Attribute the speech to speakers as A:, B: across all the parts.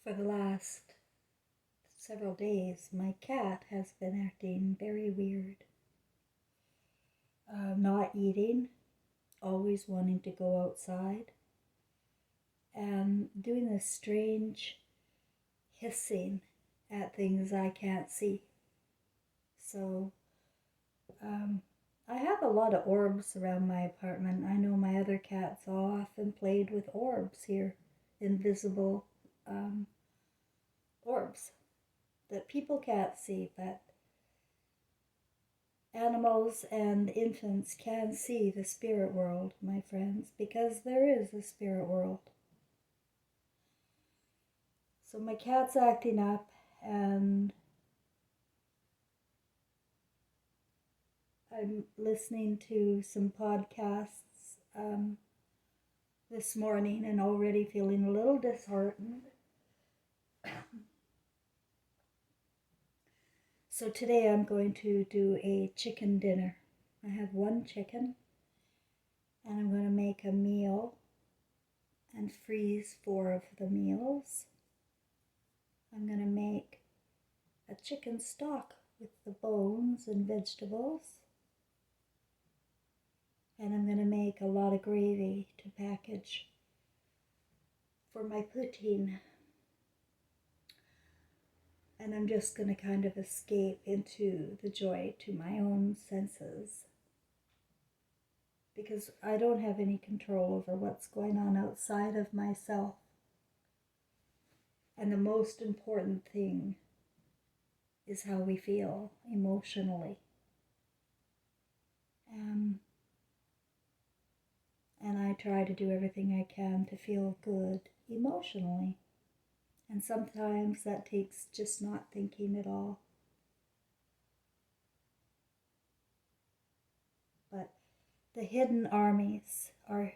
A: For the last several days, my cat has been acting very weird. Not eating, always wanting to go outside, and doing this strange hissing at things I can't see. So, I have a lot of orbs around my apartment. I know my other cats often played with orbs here, invisible orbs that people can't see, but animals and infants can see the spirit world, my friends, because there is a spirit world. So my cat's acting up, and I'm listening to some podcasts this morning and already feeling a little disheartened. So today I'm going to do a chicken dinner. I have one chicken, and I'm going to make a meal and freeze 4 of the meals. I'm going to make a chicken stock with the bones and vegetables. And I'm going to make a lot of gravy to package for my poutine. And I'm just going to kind of escape into the joy to my own senses, because I don't have any control over what's going on outside of myself. And the most important thing is how we feel emotionally. And I try to do everything I can to feel good emotionally. And sometimes that takes just not thinking at all. But the hidden armies are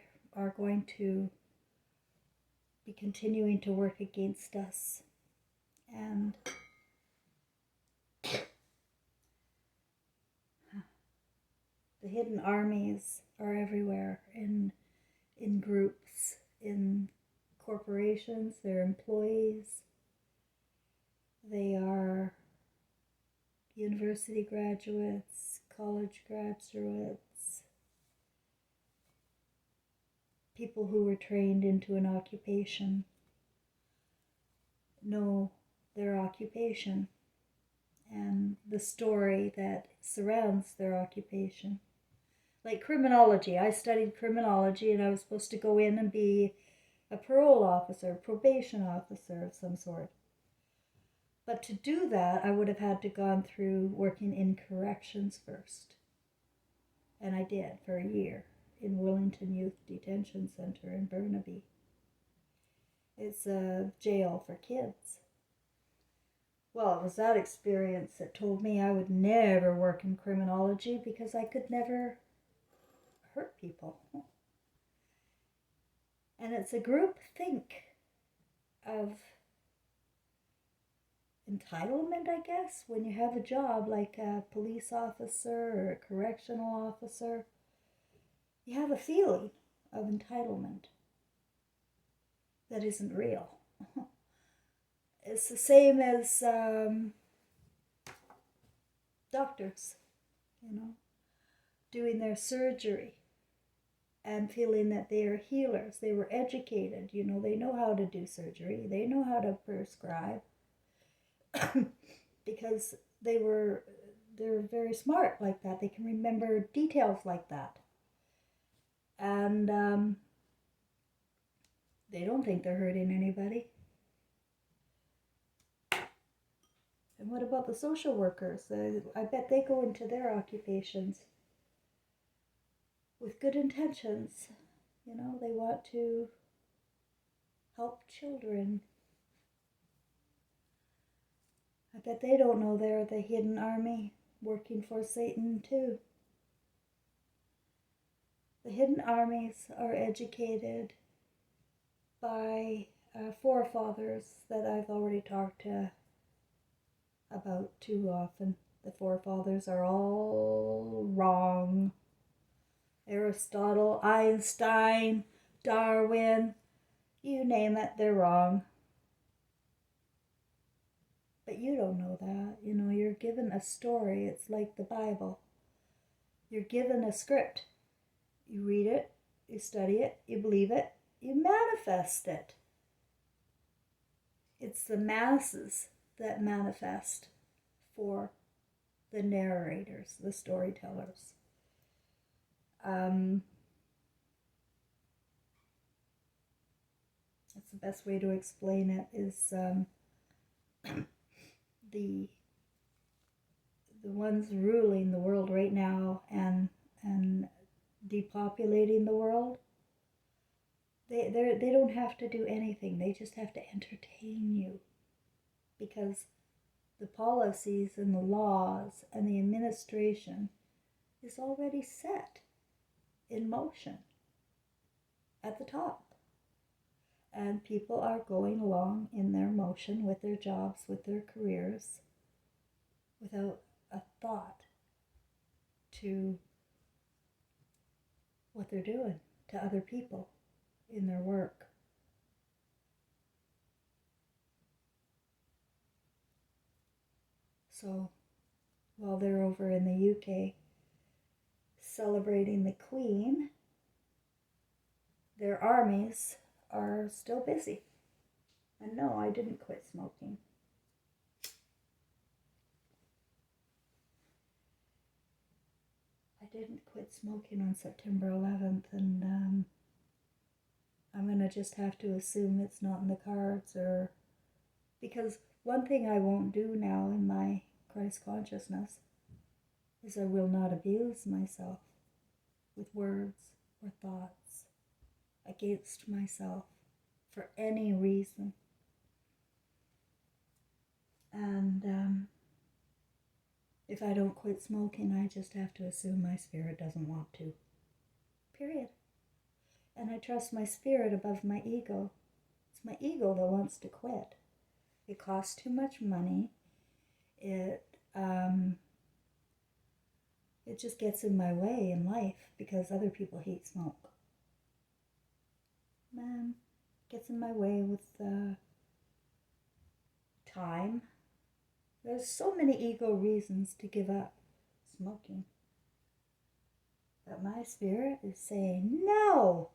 A: going to be continuing to work against us. And the hidden armies are everywhere, in groups, in corporations, they're employees, they are university graduates, college graduates, people who were trained into an occupation, know their occupation and the story that surrounds their occupation. Like criminology, I studied criminology, and I was supposed to go in and be a parole officer, probation officer of some sort. But to do that, I would have had to gone through working in corrections first. And I did for a year in Wellington Youth Detention Center in Burnaby. It's a jail for kids. Well, it was that experience that told me I would never work in criminology, because I could never hurt people. And it's a group think of entitlement, I guess, when you have a job like a police officer or a correctional officer. You have a feeling of entitlement that isn't real. It's the same as doctors, doing their surgery and feeling that they are healers. They were educated, they know how to do surgery, they know how to prescribe, because they're very smart like that. They can remember details like that. And they don't think they're hurting anybody. And what about the social workers? I bet they go into their occupations with good intentions. They want to help children. I bet they don't know they're the hidden army working for Satan too. The hidden armies are educated by forefathers that I've already talked about too often. The forefathers are all wrong. Aristotle, Einstein, Darwin, you name it, they're wrong. But you don't know that. You're given a story. It's like the Bible. You're given a script. You read it, you study it, you believe it, you manifest it. It's the masses that manifest for the narrators, the storytellers. That's the best way to explain it is the ones ruling the world right now and depopulating the world. They don't have to do anything. They just have to entertain you, because the policies and the laws and the administration is already set in motion at the top. And people are going along in their motion with their jobs, with their careers, without a thought to what they're doing to other people in their work. So while they're over in the UK celebrating the Queen, their armies are still busy. And no, I didn't quit smoking. I didn't quit smoking on September 11th, and I'm going to just have to assume it's not in the cards, or because one thing I won't do now in my Christ consciousness is I will not abuse myself with words or thoughts against myself for any reason. And if I don't quit smoking, I just have to assume my spirit doesn't want to. Period. And I trust my spirit above my ego. It's my ego that wants to quit. It costs too much money. It just gets in my way in life because other people hate smoke. Man, gets in my way with time. There's so many ego reasons to give up smoking. But my spirit is saying no.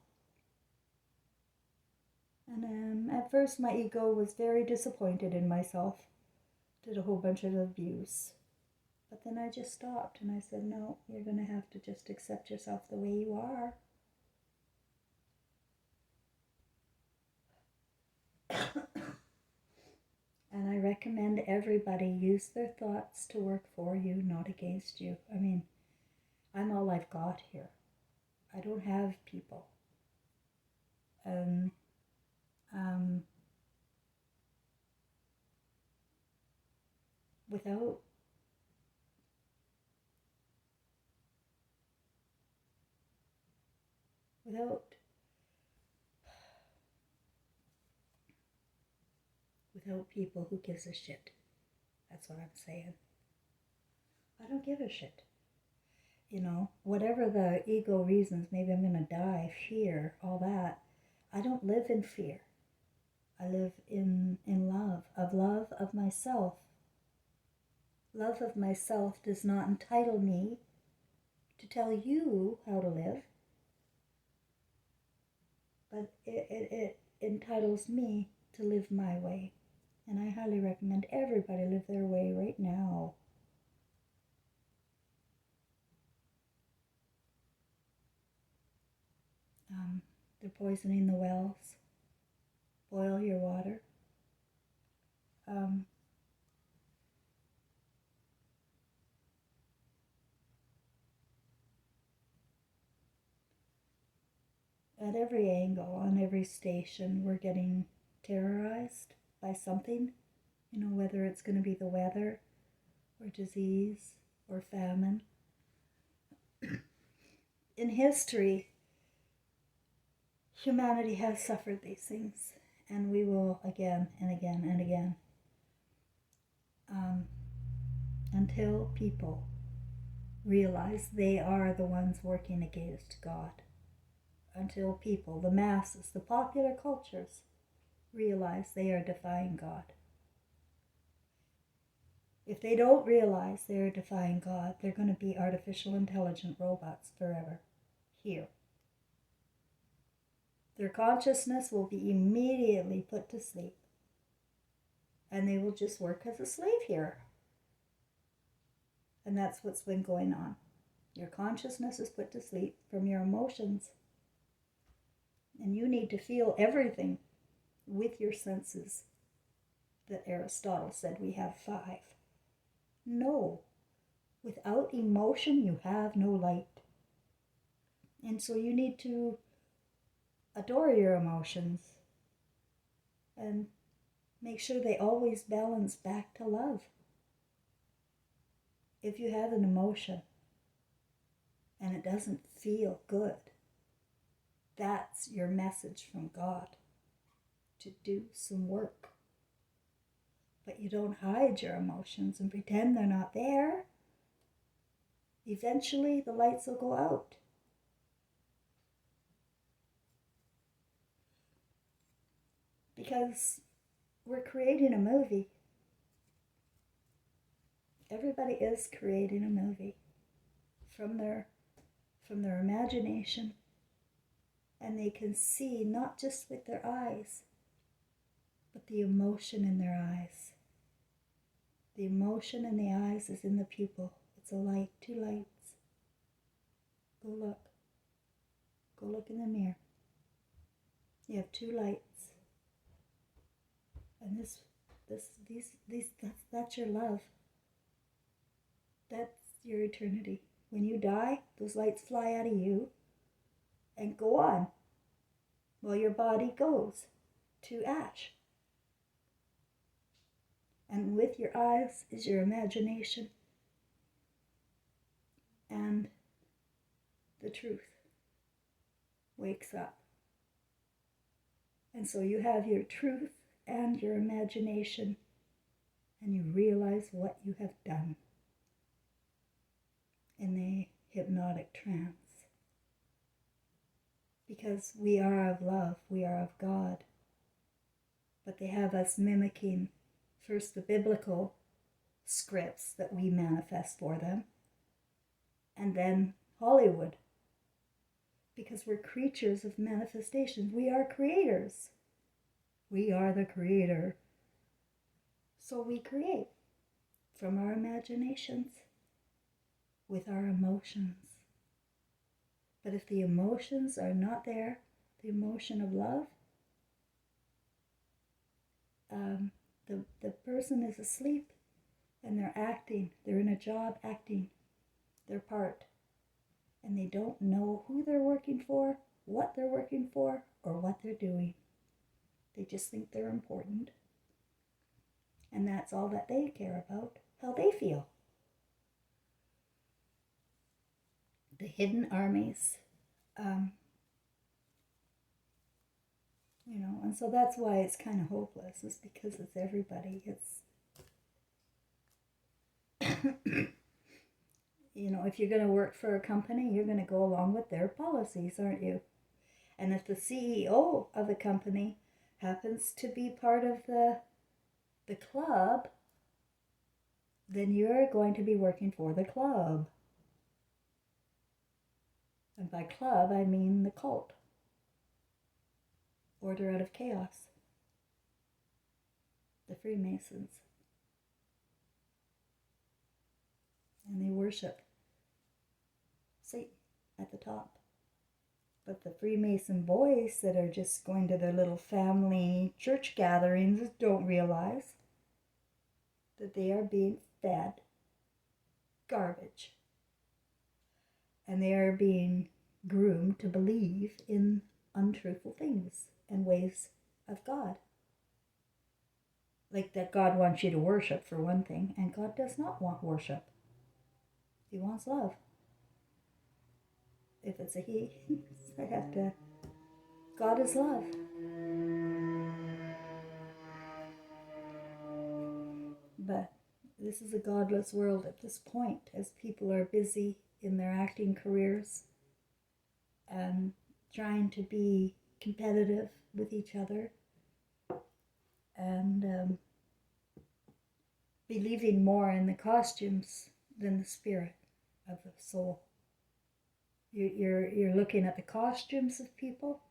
A: And at first my ego was very disappointed in myself. Did a whole bunch of abuse. But then I just stopped and I said, no, you're going to have to just accept yourself the way you are. And I recommend everybody use their thoughts to work for you, not against you. I mean, I'm all I've got here. I don't have people. And without people, who gives a shit? That's what I'm saying. I don't give a shit. Whatever the ego reasons, maybe I'm going to die, fear, all that. I don't live in fear. I live in love of myself. Love of myself does not entitle me to tell you how to live, but it entitles me to live my way. And I highly recommend everybody live their way right now. They're poisoning the wells. Boil your water. At every angle, on every station, we're getting terrorized by something, whether it's going to be the weather or disease or famine. In history, humanity has suffered these things, and we will again and again and again, until people realize they are the ones working against God. Until people, the masses, the popular cultures, realize they are defying God. If they don't realize they're defying God, they're going to be artificial intelligent robots forever here. Their consciousness will be immediately put to sleep, and they will just work as a slave here. And that's what's been going on. Your consciousness is put to sleep from your emotions, and you need to feel everything with your senses that Aristotle said we have 5. No, without emotion you have no light. And so you need to adore your emotions and make sure they always balance back to love. If you have an emotion and it doesn't feel good, that's your message from God to do some work. But you don't hide your emotions and pretend they're not there. Eventually the lights will go out. Because we're creating a movie. Everybody is creating a movie from their imagination, and they can see not just with their eyes, but the emotion in their eyes. The emotion in the eyes is in the pupil. It's a light, 2 lights. Go look. Go look in the mirror. You have 2 lights. And that's your love. That's your eternity. When you die, those lights fly out of you and go on while your body goes to ash. And with your eyes is your imagination and the truth wakes up. And so you have your truth and your imagination, and you realize what you have done in the hypnotic trance. Because we are of love, we are of God. But they have us mimicking first the biblical scripts that we manifest for them, and then Hollywood. Because we're creatures of manifestation. We are creators. We are the creator. So we create from our imaginations with our emotions. But if the emotions are not there, the emotion of love, the person is asleep and they're acting. They're in a job acting their part. And they don't know who they're working for, what they're working for, or what they're doing. They just think they're important. And that's all that they care about, how they feel. The hidden armies. And so that's why it's kind of hopeless, is because it's everybody. It's, if you're going to work for a company, you're going to go along with their policies, aren't you? And if the CEO of the company happens to be part of the club, then you're going to be working for the club. And by club, I mean the cult. Order out of chaos. The Freemasons. And they worship Satan at the top. But the Freemason boys that are just going to their little family church gatherings don't realize that they are being fed garbage. And they are being groomed to believe in untruthful things and ways of God. Like that God wants you to worship, for one thing, and God does not want worship. He wants love. If it's a he, I have to. God is love. But this is a godless world at this point, as people are busy in their acting careers and trying to be competitive with each other. And believing more in the costumes than the spirit of the soul. You're looking at the costumes of people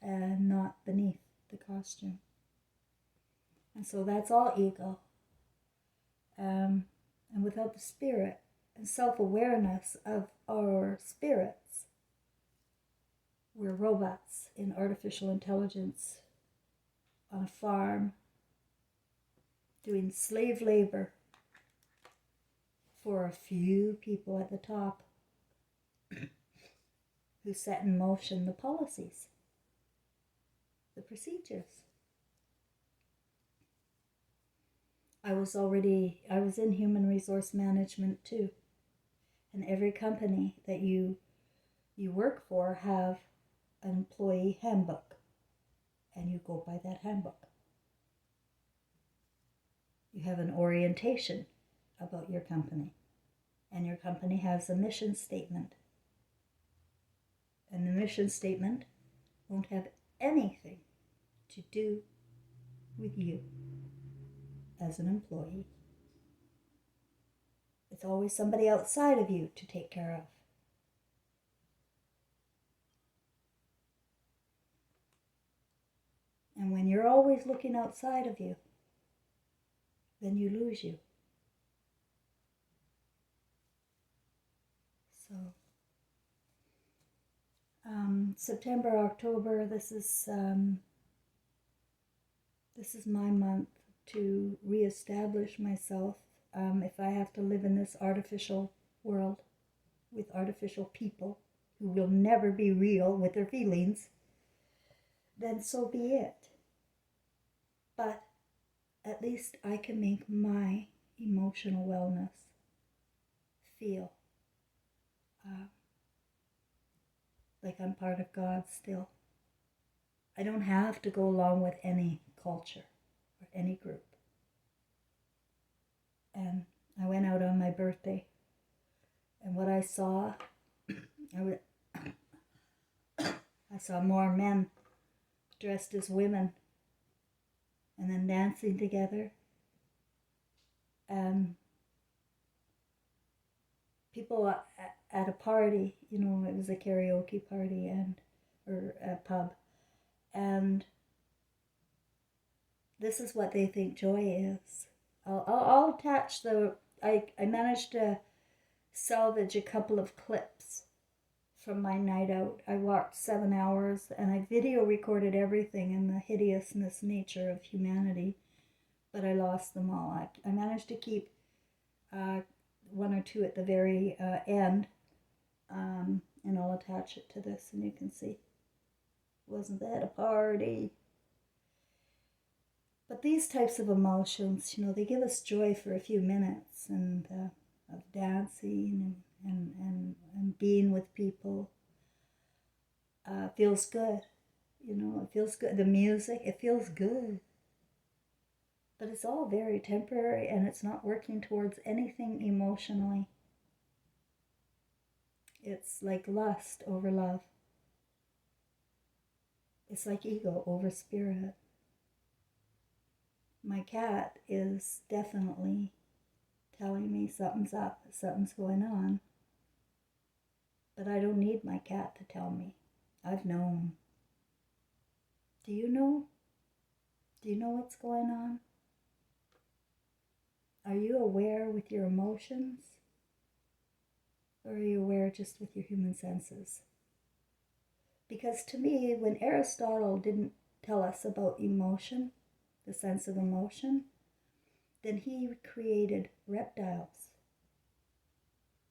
A: and not beneath the costume. And so that's all ego. And without the spirit and self-awareness of our spirits, we're robots in artificial intelligence on a farm doing slave labor for a few people at the top who set in motion the policies, the procedures. I was in human resource management too. And every company that you work for have an employee handbook. And you go by that handbook. You have an orientation about your company. And your company has a mission statement. And the mission statement won't have anything to do with you as an employee. It's always somebody outside of you to take care of. And when you're always looking outside of you, then you lose you. So, September, October, this is my month to reestablish myself. If I have to live in this artificial world with artificial people who will never be real with their feelings, then so be it. But at least I can make my emotional wellness feel like I'm part of God still. I don't have to go along with any culture or any group. And I went out on my birthday, and what I saw, I saw more men dressed as women and then dancing together. People at a party, it was a karaoke party or a pub, and this is what they think joy is. I'll attach I managed to salvage a couple of clips from my night out. I walked 7 hours and I video recorded everything in the hideousness nature of humanity, but I lost them all. I managed to keep one or two at the very end, and I'll attach it to this and you can see. Wasn't that a party? But these types of emotions, they give us joy for a few minutes, and of dancing and being with people. Feels good, it feels good. The music, it feels good. But it's all very temporary, and it's not working towards anything emotionally. It's like lust over love. It's like ego over spirit. My cat is definitely telling me something's up, something's going on. But I don't need my cat to tell me. I've known. Do you know? Do you know what's going on? Are you aware with your emotions? Or are you aware just with your human senses? Because to me, when Aristotle didn't tell us about emotion, the sense of emotion, then he created reptiles.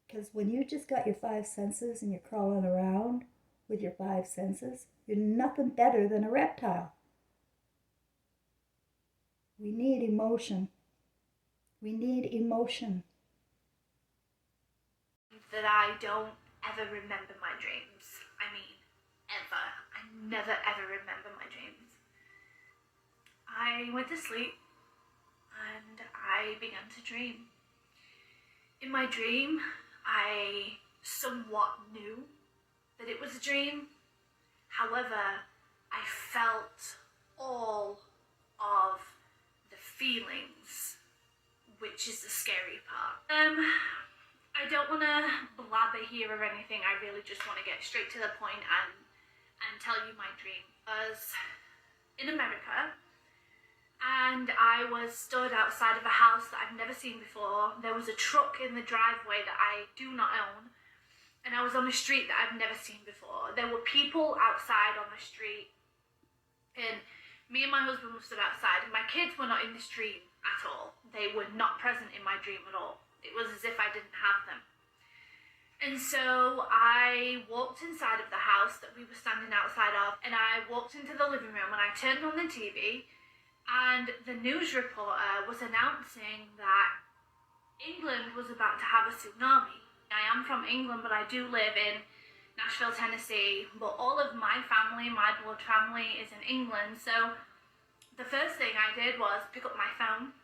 A: Because when you just got your 5 senses and you're crawling around with your 5 senses, you're nothing better than a reptile. We need emotion. We need emotion.
B: That I don't ever remember my dreams. I mean, ever. I never ever remember my dreams. I went to sleep and I began to dream. In my dream, I somewhat knew that it was a dream. However, I felt all of the feelings which is the scary part. I don't want to blabber here or anything. I really just want to get straight to the point and tell you my dream. I was in America, and I was stood outside of a house that I've never seen before. There was a truck in the driveway that I do not own, and I was on a street that I've never seen before. There were people outside on the street, and me and my husband were stood outside, and my kids were not in this dream at all. They were not present in my dream at all. It was as if I didn't have them. And so I walked inside of the house that we were standing outside of, and I walked into the living room, and I turned on the TV, and the news reporter was announcing that England was about to have a tsunami. I am from England, but I do live in Nashville, Tennessee, but all of my family, my blood family, is in England. So the first thing I did was pick up my phone,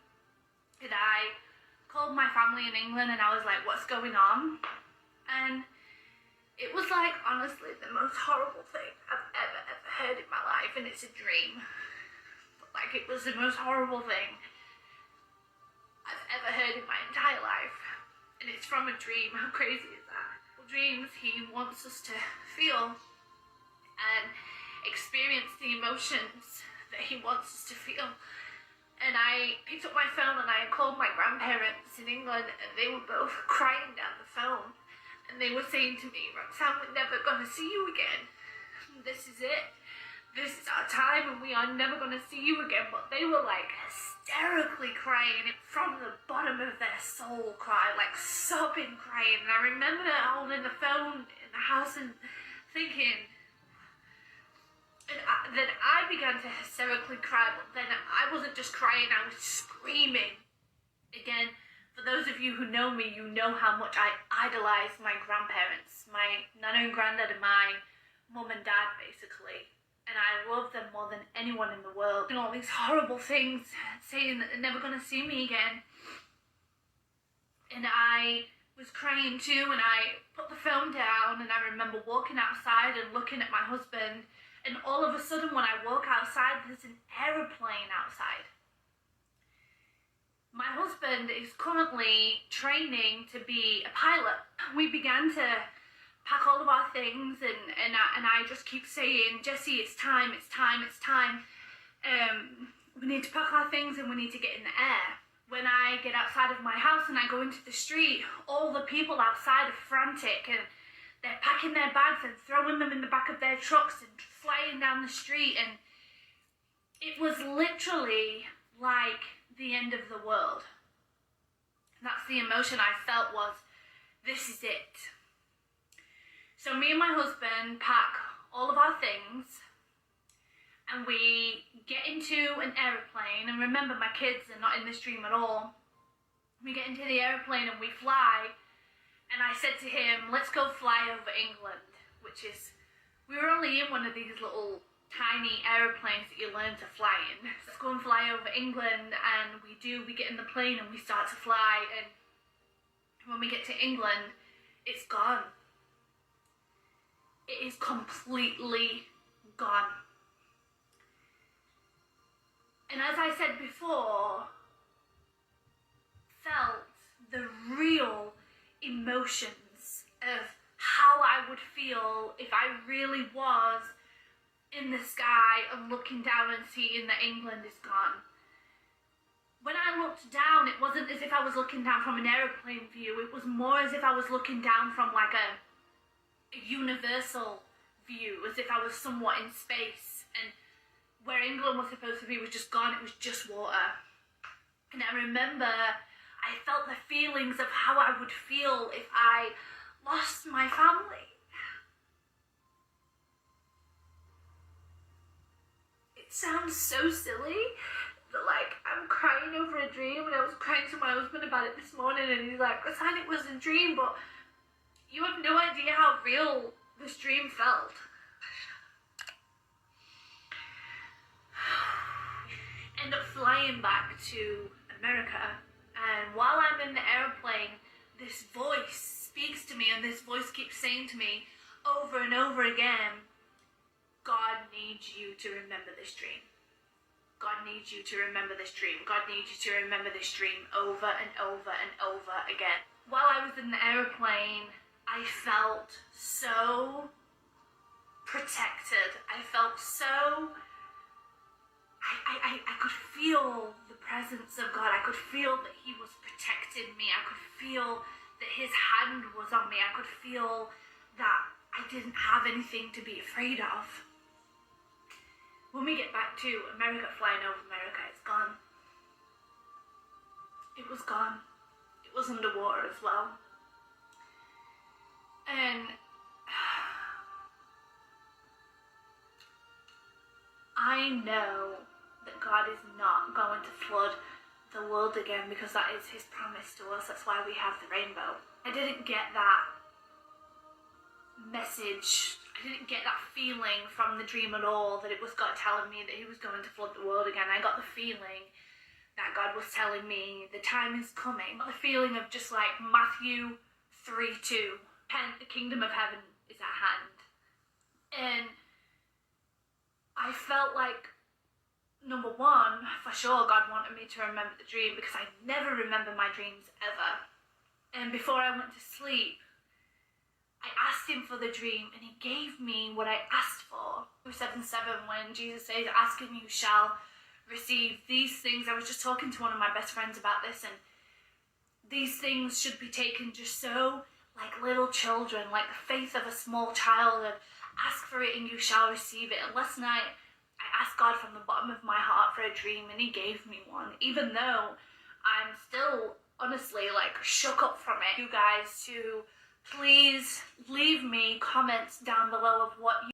B: and I called my family in England, and I was like, what's going on? And it was like, honestly, the most horrible thing I've ever heard in my life, and it's a dream. But like, it was the most horrible thing I've ever heard in my entire life. And it's from a dream. How crazy is that? Well, dreams, he wants us to feel and experience the emotions that he wants us to feel. And I picked up my phone and I called my grandparents in England, and they were both crying down the phone. And they were saying to me, Roxanne, we're never going to see you again. This is it. This is our time, and we are never going to see you again. But they were like hysterically crying from the bottom of their soul, like sobbing, crying. And I remember holding the phone in the house and thinking, and then I began to hysterically cry, but then I wasn't just crying, I was screaming. Again, for those of you who know me, you know how much I idolize my grandparents, my nana and granddad and my mum and dad, basically. And I love them more than anyone in the world. And all these horrible things, saying that they're never going to see me again. And I was crying too, and I put the phone down, and I remember walking outside and looking at my husband, and all of a sudden when I walk outside, there's an aeroplane outside. My husband is currently training to be a pilot. We began to pack all of our things, and I just keep saying, Jesse, it's time, it's time, it's time. We need to pack our things and we need to get in the air. When I get outside of my house and I go into the street, all the people outside are frantic, and they're packing their bags and throwing them in the back of their trucks and flying down the street, and it was literally like the end of the world. And that's the emotion I felt, was, this is it. So me and my husband pack all of our things, and we get into an aeroplane, and remember, my kids are not in this dream at all. We get into the aeroplane and we fly, and I said to him, let's go fly over England, which is, we were only in one of these little tiny aeroplanes that you learn to fly in. Let's go and fly over England, and we get in the plane and we start to fly, and when we get to England, it's gone. It is completely gone. And as I said before, felt the real emotions of how I would feel if I really was in the sky and looking down and seeing that England is gone. When I looked down, it wasn't as if I was looking down from an aeroplane view. It was more as if I was looking down from like a universal view, as if I was somewhat in space, and where England was supposed to be was just gone. It was just water. And I remember I felt the feelings of how I would feel if I lost my family. It sounds so silly, but like, I'm crying over a dream, and I was crying to my husband about it this morning, and he's like, Roxanne, it was a dream, but you have no idea how real this dream felt. End up flying back to America, and while I'm in the airplane, this voice speaks to me, and this voice keeps saying to me over and over again, God needs you to remember this dream. God needs you to remember this dream. God needs you to remember this dream over and over and over again. While I was in the airplane, I felt so protected. I felt so... I could feel the presence of God. I could feel that He was protecting me. I could feel that His hand was on me. I could feel that I didn't have anything to be afraid of. When we get back to America, flying over America, it's gone. It was gone. It was underwater as well. And I know that God is not going to flood the world again, because that is His promise to us. That's why we have the rainbow. I didn't get that message. I didn't get that feeling from the dream at all, that it was God telling me that He was going to flood the world again. I got the feeling that God was telling me the time is coming. The feeling of just like Matthew 3:2, the kingdom of heaven is at hand. And I felt like, number one, for sure God wanted me to remember the dream, because I never remember my dreams ever. And before I went to sleep, I asked Him for the dream, and He gave me what I asked for. 7:7, when Jesus says, ask and you shall receive. These things, I was just talking to one of my best friends about this, and these things should be taken just so like little children, like the faith of a small child, and ask for it and you shall receive it. And last night, I asked God from the bottom of my heart for a dream, and He gave me one, even though I'm still honestly like shook up from it. You guys to please leave me comments down below of what you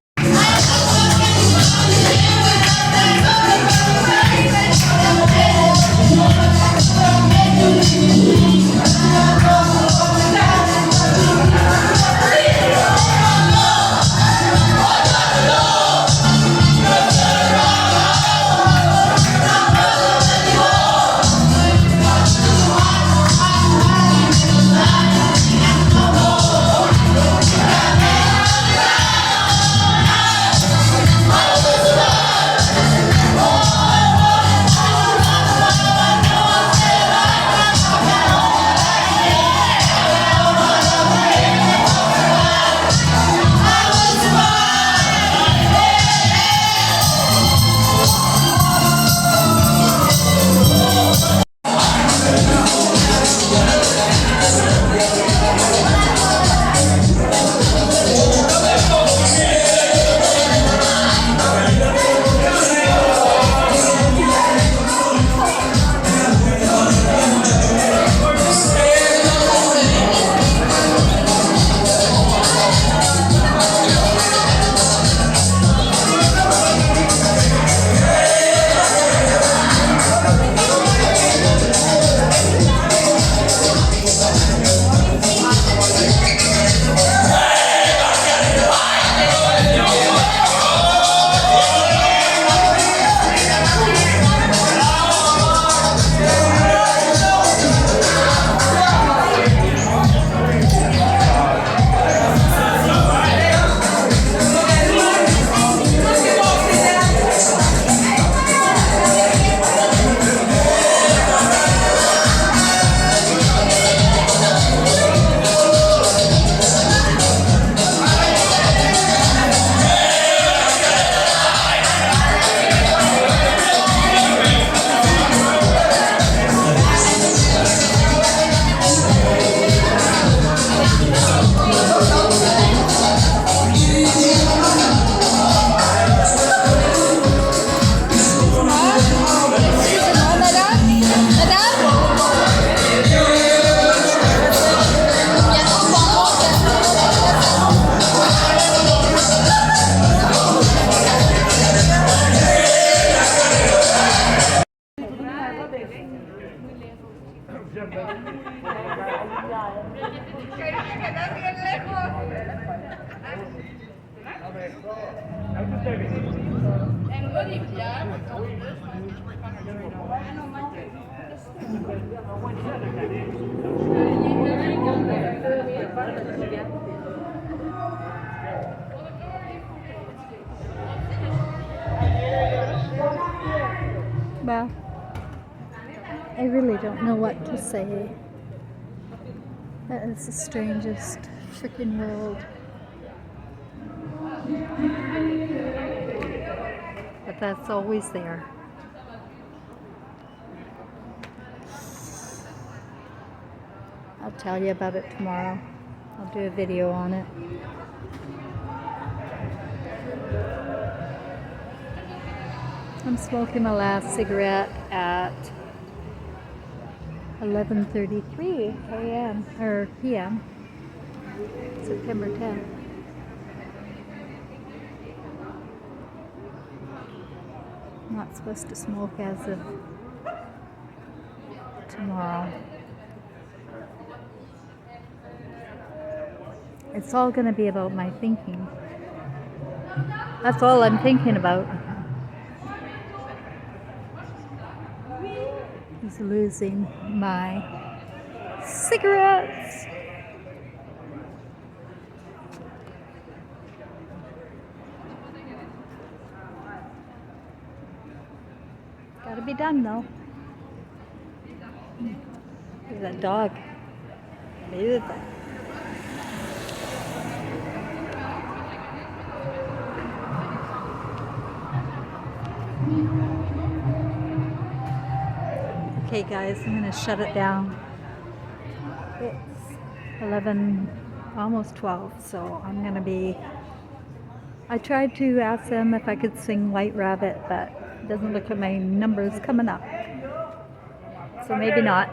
A: Well, I really don't know what to say. That is the strangest freaking world. But that's always there. I'll tell you about it tomorrow. I'll do a video on it. I'm smoking my last cigarette at 11:33 a.m. or p.m. September 10th. I'm not supposed to smoke as of tomorrow. It's all going to be about my thinking. That's all I'm thinking about. Is losing my cigarettes. Gotta be done though. Look at that dog. Beautiful. Okay guys, I'm gonna shut it down. It's 11, almost 12, so I'm gonna be... I tried to ask them if I could sing White Rabbit, but it doesn't look like my numbers coming up. So maybe not.